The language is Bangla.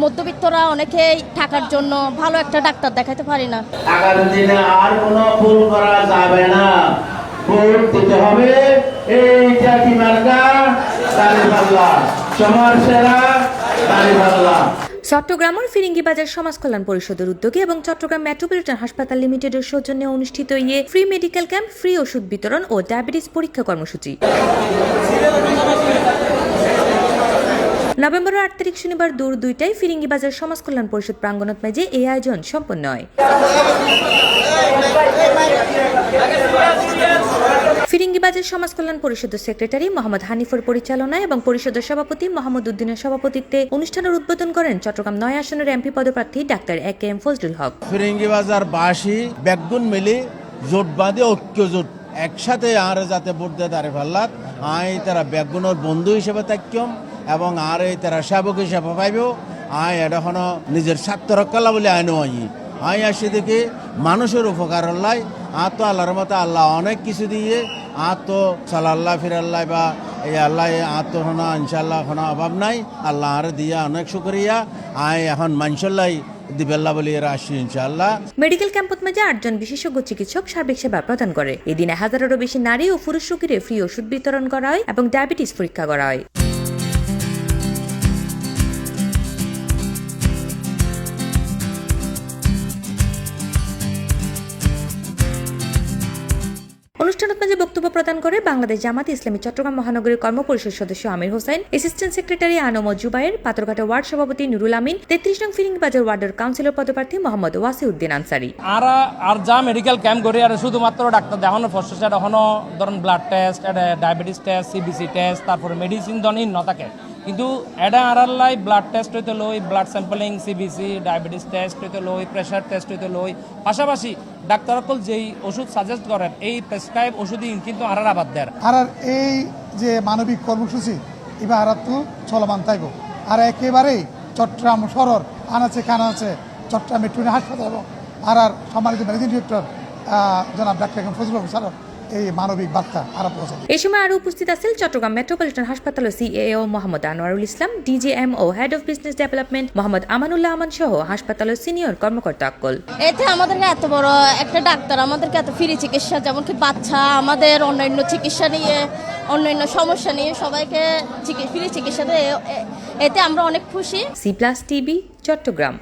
মধ্যবিত্তরা অনেকেই টাকার জন্য ভালো একটা ডাক্তার দেখাতে পারি না। আগামী দিনে আর কোনো ভুল করা যাবে না, ভোট দিতে হবে এই জাতি মার্কা তালিবাল্লাহ, সমাজ সেরা তালিবাল্লাহ। চট্টগ্রামের ফিরিঙ্গিবাজার সমাজ কল্যাণ পরিষদের উদ্যোগে এবং চট্টগ্রাম মেট্রোপলিটন হাসপাতাল লিমিটেডের সৌজন্যে অনুষ্ঠিত ফ্রি মেডিকেল ক্যাম্প, ফ্রি ওষুধ বিতরণ ও ডায়াবেটিস পরীক্ষা কর্মসূচি। নভেম্বরের 8 তারিখ শনিবার দুপুর 2টায় ফিরিঙ্গিবাজার সমাজ কল্যাণ পরিষদ প্রাঙ্গণত মেজে এই আয়োজন সম্পন্ন হয়। ফিরিঙ্গিবাজার সমাজ কল্যাণ পরিষদের সেক্রেটারি মোহাম্মদ হানিফর পরিচালনায় এবং পরিষদের সভাপতি মোহাম্মদ উদ্দিনের সভাপতিত্বে অনুষ্ঠানের উদ্বোধন করেন চট্টগ্রাম 9 আসনের এমপি পদপ্রার্থী ডাক্তার এ.কে.এম. ফজলুল হক। ফিরিঙ্গিবাজার বাসী বেগুন মিলি জোট বাঁধে ঐক্য জোট একসাথে আর যাতে ভোট দিয়ে দাঁড়িয়ে ফেললাত আই তারা বেগুনের বন্ধু হিসেবে থাকম এবং আর এই তারা সেবক হিসেবে পাইব। আই এটা হলো নিজের স্বার্থ রক্ষা বলে আইনও আই আসি দেখি মানুষের উপকার হল্লাই আর তো আল্লাহর মতো আল্লাহ অনেক কিছু দিয়ে আর তো সাল্লাহ ফিরাল্লাহ বা এই আল্লাহ আর তো হনো ইনশাল্লাহ কোনো অভাব নাই, আল্লাহ আর দিয়া অনেক শুক্রিয়া। আই এখন মানসল্লাই দিবেল্লা বলি এরা আসি ইনশাল্লাহ। মেডিকেল ক্যাম্পত মাঝে 8 জন বিশেষজ্ঞ চিকিৎসক সার্বিক সেবা প্রদান করে। এদিনে 1000-এরও বেশি নারী ও পুরুষ রোগীর ফ্রি ওষুধ বিতরণ করা হয় এবং ডায়াবেটিস পরীক্ষা করা হয়। অনুষ্ঠানত মাঝে বক্তব্য প্রদান করে বাংলাদেশ জামাত ইসলামী চট্টগ্রাম মহানগরীর কর্মপরিষদ সদস্য Amir Hossain, assistant secretary ANM Zubair, Patharghata ward সভাপতি নুরুল আমিন, 33 নং ফিরিঙ্গিবাজার ওয়ার্ডের কাউন্সিলর পদপ্রার্থী মোহাম্মদ ওয়াসিউদ্দিন আনসারি। আর যা মেডিকেল ক্যাম্প করি আর শুধুমাত্র ডাক্তার দেখানো প্রসেস এখনো ধরেন blood test, diabetes test, CBC test, তারপরে মেডিসিন দনিন ন থাকে কিন্তু এটা আড়াল্লাই ব্লাড টেস্ট হইতে লই, blood sampling, CBC, diabetes test হইতে লই, প্রেশার টেস্ট হইতে লই, পাশাপাশি ডাক্তার সকল যেই ওষুধ সাজেস্ট করেন এই প্রেসক্রাইব ওষুধই কিন্তু আড়ার আবাদ দেয়। আর এই যে মানবিক কর্মসূচি এবার আর তো চলমান থাকবো। আর একেবারেই চট্টগ্রাম শহর আনাচে কানাচে চট্টগ্রাম মেট্রোপলিটন হাসপাতাল এবং আর সম্মানিত ম্যানেজিং ডিরেক্টর জনাব ডাক্তার এ.কে.এম. ফজলুল হক স্যার এই মানবিক বার্তা আরো পৌঁছে। এই সময় আরো উপস্থিত আছেন চট্টগ্রাম মেট্রোপলিটন হাসপাতালের CAO Mohammad Anwarul Islam, DGMO head of business development Mohammad Amanullah Aman সহ হাসপাতালের সিনিয়র কর্মকর্তা আকল। এতে আমাদেরকে এত বড় একটা ডাক্তার আমাদেরকে এত ফ্রি চিকিৎসা, যেমন কি বাচ্চা আমাদের অন্যান্য চিকিৎসা নিয়ে অন্যান্য সমস্যা নিয়ে সবাইকে ফ্রি চিকিৎসা দেয়, এতে আমরা অনেক খুশি। C+ TV Chittagong.